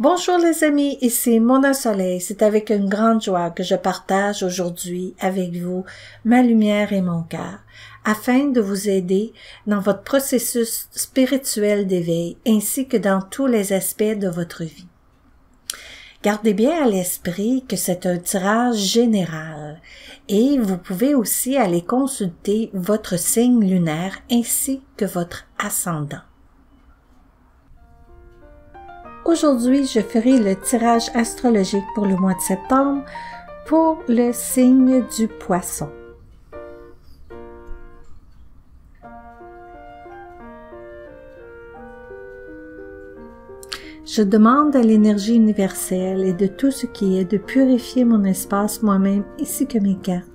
Bonjour les amis, ici Mona Soleil. C'est avec une grande joie que je partage aujourd'hui avec vous ma lumière et mon cœur, afin de vous aider dans votre processus spirituel d'éveil ainsi que dans tous les aspects de votre vie. Gardez bien à l'esprit que c'est un tirage général et vous pouvez aussi aller consulter votre signe lunaire ainsi que votre ascendant. Aujourd'hui, je ferai le tirage astrologique pour le mois de septembre pour le signe du Poisson. Je demande à l'énergie universelle et de tout ce qui est de purifier mon espace moi-même ainsi que mes cartes,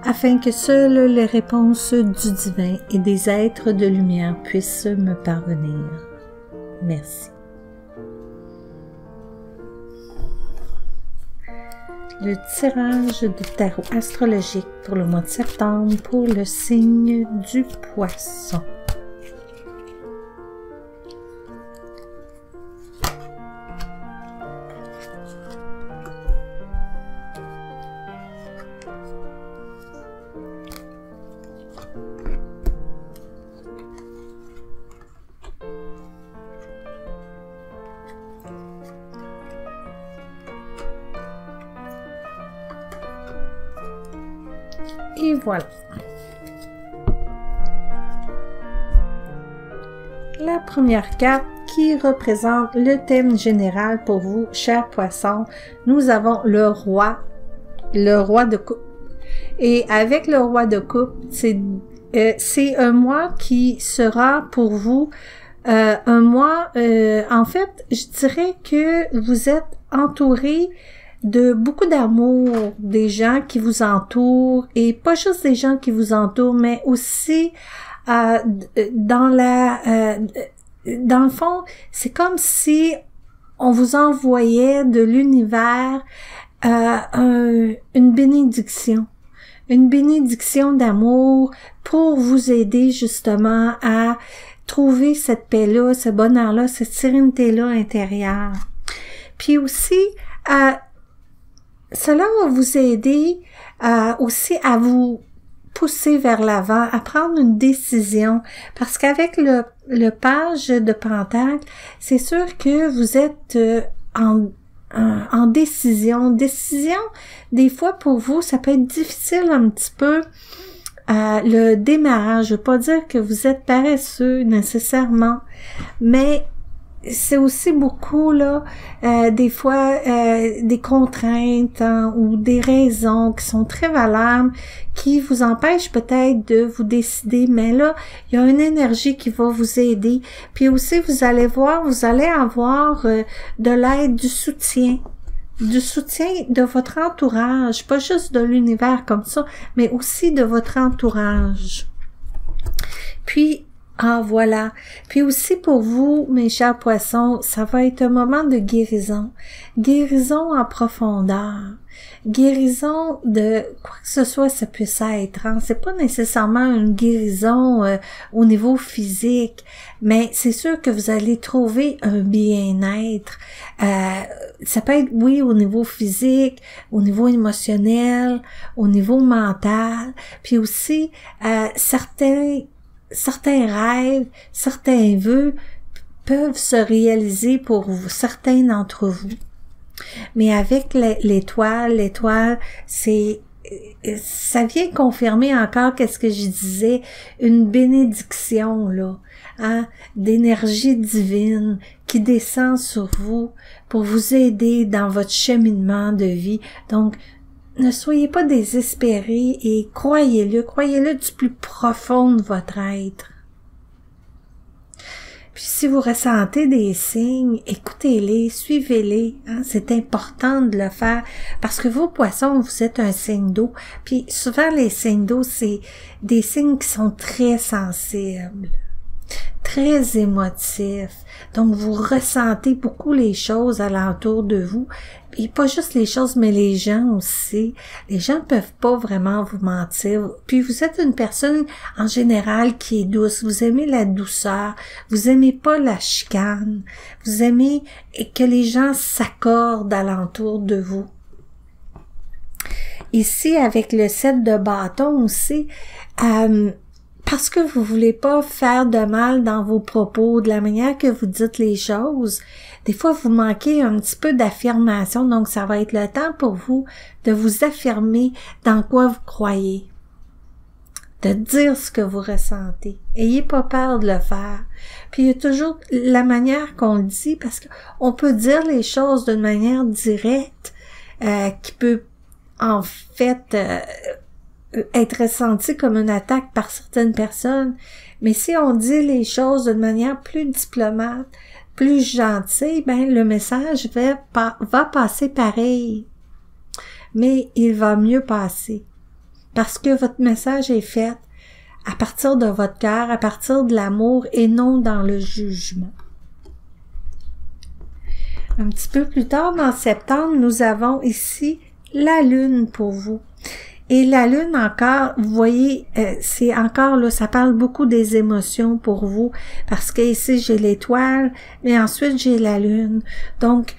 afin que seules les réponses du divin et des êtres de lumière puissent me parvenir. Merci. Le tirage de tarot astrologique pour le mois de septembre pour le signe du Poisson. Et voilà. La première carte qui représente le thème général pour vous, chers poissons, nous avons le roi de coupe. Et avec le roi de coupe, c'est un mois qui sera pour vous un mois, en fait, je dirais que vous êtes entouré de beaucoup d'amour, des gens qui vous entourent, et pas juste des gens qui vous entourent, mais aussi dans le fond, c'est comme si on vous envoyait de l'univers une bénédiction d'amour pour vous aider justement à trouver cette paix-là, ce bonheur-là, cette sérénité-là intérieure. Puis aussi, cela va vous aider aussi à vous pousser vers l'avant, à prendre une décision, parce qu'avec le page de Pentacle, c'est sûr que vous êtes en décision. Décision, des fois pour vous, ça peut être difficile un petit peu. Le démarrage, je veux pas dire que vous êtes paresseux nécessairement, mais c'est aussi beaucoup là des fois des contraintes ou des raisons qui sont très valables qui vous empêchent peut-être de vous décider, mais là il y a une énergie qui va vous aider. Puis aussi vous allez avoir de l'aide, du soutien de votre entourage, pas juste de l'univers comme ça, mais aussi de votre entourage. Puis voilà. Puis aussi pour vous, mes chers poissons, ça va être un moment de guérison. Guérison en profondeur. Guérison de quoi que ce soit ça puisse être. Hein. C'est pas nécessairement une guérison au niveau physique, mais c'est sûr que vous allez trouver un bien-être. Ça peut être, oui, au niveau physique, au niveau émotionnel, au niveau mental, puis aussi certains rêves, certains vœux peuvent se réaliser pour certains d'entre vous. Mais avec l'étoile, ça vient confirmer encore qu'est-ce que je disais, une bénédiction, là, hein, d'énergie divine qui descend sur vous pour vous aider dans votre cheminement de vie. Donc, ne soyez pas désespérés et croyez-le du plus profond de votre être. Puis si vous ressentez des signes, écoutez-les, suivez-les. Hein, c'est important de le faire parce que vous, poissons, vous êtes un signe d'eau. Puis souvent, les signes d'eau, c'est des signes qui sont très sensibles. très émotif. Donc, vous ressentez beaucoup les choses alentour de vous. Et pas juste les choses, mais les gens aussi. Les gens ne peuvent pas vraiment vous mentir. Puis, vous êtes une personne, en général, qui est douce. Vous aimez la douceur. Vous aimez pas la chicane. Vous aimez que les gens s'accordent alentour de vous. Ici, avec le 7 de bâton aussi, parce que vous voulez pas faire de mal dans vos propos, de la manière que vous dites les choses, des fois vous manquez un petit peu d'affirmation, donc ça va être le temps pour vous de vous affirmer dans quoi vous croyez, de dire ce que vous ressentez. Ayez pas peur de le faire. Puis il y a toujours la manière qu'on le dit, parce qu'on peut dire les choses d'une manière directe, qui peut en fait être ressenti comme une attaque par certaines personnes, mais si on dit les choses d'une manière plus diplomate, plus gentille, ben le message va passer pareil, mais il va mieux passer, parce que votre message est fait à partir de votre cœur, à partir de l'amour et non dans le jugement. Un petit peu plus tard dans septembre, nous avons ici la lune pour vous. Et la lune encore, vous voyez, c'est encore là, ça parle beaucoup des émotions pour vous, parce que ici j'ai l'étoile, mais ensuite j'ai la lune. Donc,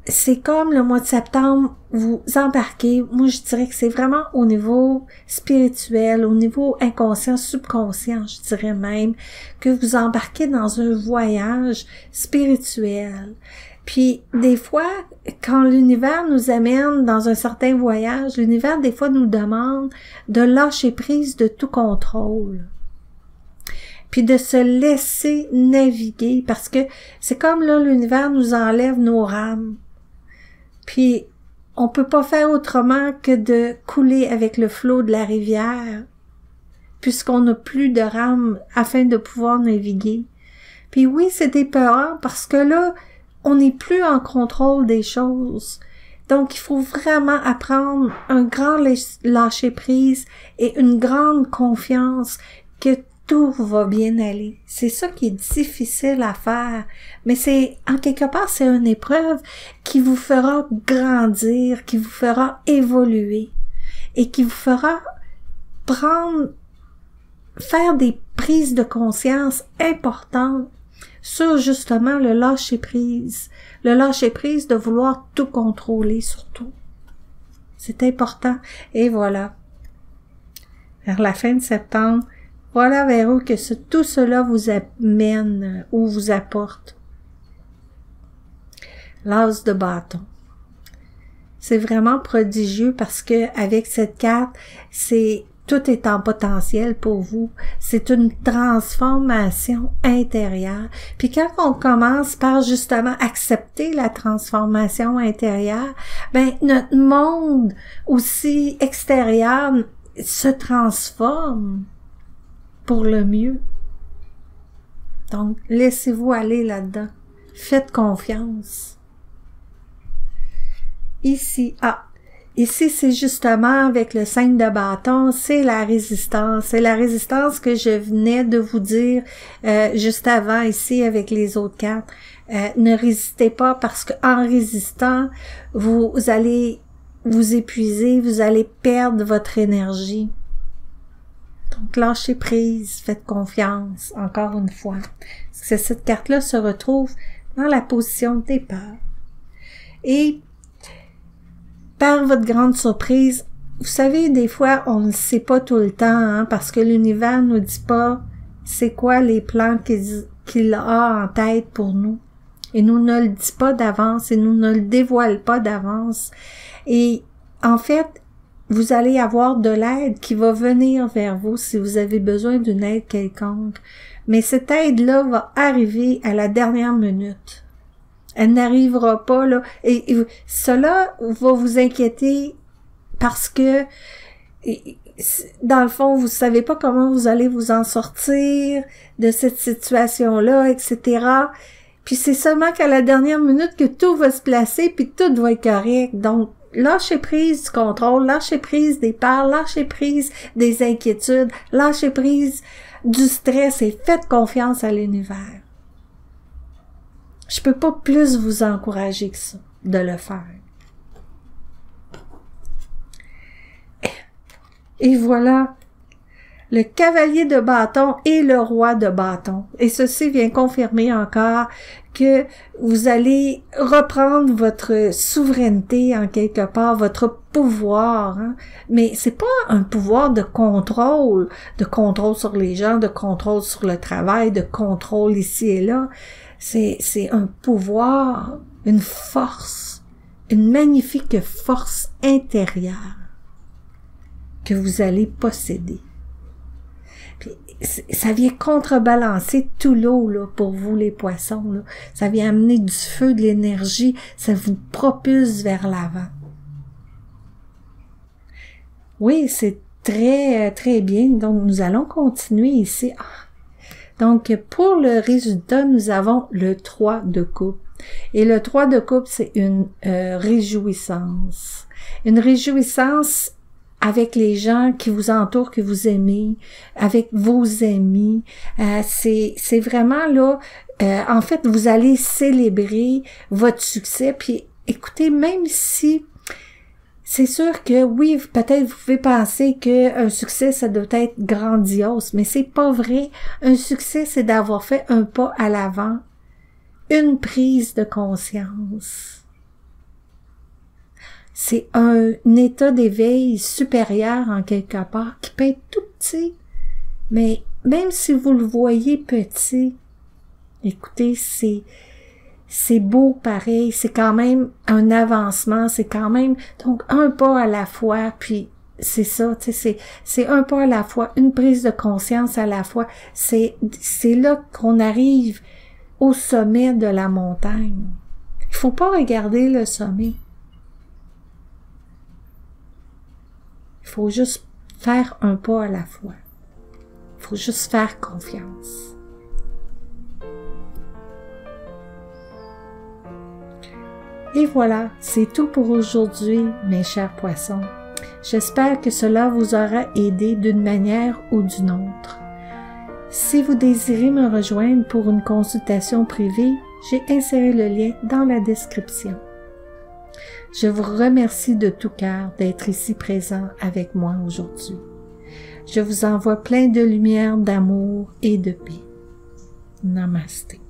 c'est comme le mois de septembre, vous embarquez, moi je dirais que c'est vraiment au niveau spirituel, au niveau inconscient, subconscient, je dirais même, que vous embarquez dans un voyage spirituel. Puis, des fois, quand l'univers nous amène dans un certain voyage, l'univers, des fois, nous demande de lâcher prise de tout contrôle. Puis de se laisser naviguer, parce que c'est comme là, l'univers nous enlève nos rames. Puis, on peut pas faire autrement que de couler avec le flot de la rivière, puisqu'on n'a plus de rames afin de pouvoir naviguer. Puis oui, c'est épeurant, parce que là, on n'est plus en contrôle des choses. Donc, il faut vraiment apprendre un grand lâcher-prise et une grande confiance que tout va bien aller. C'est ça qui est difficile à faire. Mais c'est, en quelque part, c'est une épreuve qui vous fera grandir, qui vous fera évoluer et qui vous fera faire des prises de conscience importantes sur justement le lâcher-prise de vouloir tout contrôler surtout. C'est important. Et voilà. Vers la fin de septembre, voilà vers où que tout cela vous amène ou vous apporte. L'as de bâton. C'est vraiment prodigieux parce que avec cette carte, tout est en potentiel pour vous. C'est une transformation intérieure. Puis quand on commence par justement accepter la transformation intérieure, ben notre monde aussi extérieur se transforme pour le mieux. Donc, laissez-vous aller là-dedans. Faites confiance. Ici, ici, c'est justement avec le 5 de bâton, c'est la résistance. C'est la résistance que je venais de vous dire juste avant ici avec les autres cartes. Ne résistez pas parce que en résistant, vous allez vous épuiser, vous allez perdre votre énergie. Donc, lâchez prise, faites confiance, encore une fois. Parce que cette carte-là se retrouve dans la position de départ. Et par votre grande surprise, vous savez, des fois, on ne sait pas tout le temps, hein, parce que l'univers nous dit pas c'est quoi les plans qu'il a en tête pour nous. Et nous ne le dit pas d'avance, et nous ne le dévoile pas d'avance. Et en fait, vous allez avoir de l'aide qui va venir vers vous si vous avez besoin d'une aide quelconque. Mais cette aide-là va arriver à la dernière minute. Elle n'arrivera pas, là. Et cela va vous inquiéter parce que, dans le fond, vous savez pas comment vous allez vous en sortir de cette situation-là, etc. Puis c'est seulement qu'à la dernière minute que tout va se placer, puis tout va être correct. Donc, lâchez prise du contrôle, lâchez prise des peurs, lâchez prise des inquiétudes, lâchez prise du stress et faites confiance à l'univers. Je peux pas plus vous encourager que ça, de le faire. Et voilà, le cavalier de bâton et le roi de bâton. Et ceci vient confirmer encore que vous allez reprendre votre souveraineté en quelque part, votre pouvoir. Hein? Mais c'est pas un pouvoir de contrôle sur les gens, de contrôle sur le travail, de contrôle ici et là. C'est un pouvoir, une force, une magnifique force intérieure que vous allez posséder. Puis, ça vient contrebalancer tout l'eau là pour vous les poissons. Là. Ça vient amener du feu, de l'énergie, ça vous propulse vers l'avant. Oui, c'est très, très bien. Donc, nous allons continuer ici. Donc, pour le résultat, nous avons le 3 de coupe. Et le 3 de coupe, c'est une réjouissance. Une réjouissance avec les gens qui vous entourent, que vous aimez, avec vos amis. C'est vraiment là, en fait, vous allez célébrer votre succès. Puis, écoutez, même si c'est sûr que oui, peut-être vous pouvez penser qu'un succès, ça doit être grandiose, mais c'est pas vrai. Un succès, c'est d'avoir fait un pas à l'avant, une prise de conscience. C'est un état d'éveil supérieur en quelque part qui peut être tout petit, mais même si vous le voyez petit, écoutez, c'est beau pareil, c'est quand même un avancement, c'est quand même donc un pas à la fois, puis c'est ça, tu sais, c'est un pas à la fois, une prise de conscience à la fois, c'est là qu'on arrive au sommet de la montagne. Il faut pas regarder le sommet. Il faut juste faire un pas à la fois. Il faut juste faire confiance. Et voilà, c'est tout pour aujourd'hui, mes chers poissons. J'espère que cela vous aura aidé d'une manière ou d'une autre. Si vous désirez me rejoindre pour une consultation privée, j'ai inséré le lien dans la description. Je vous remercie de tout cœur d'être ici présent avec moi aujourd'hui. Je vous envoie plein de lumière, d'amour et de paix. Namasté.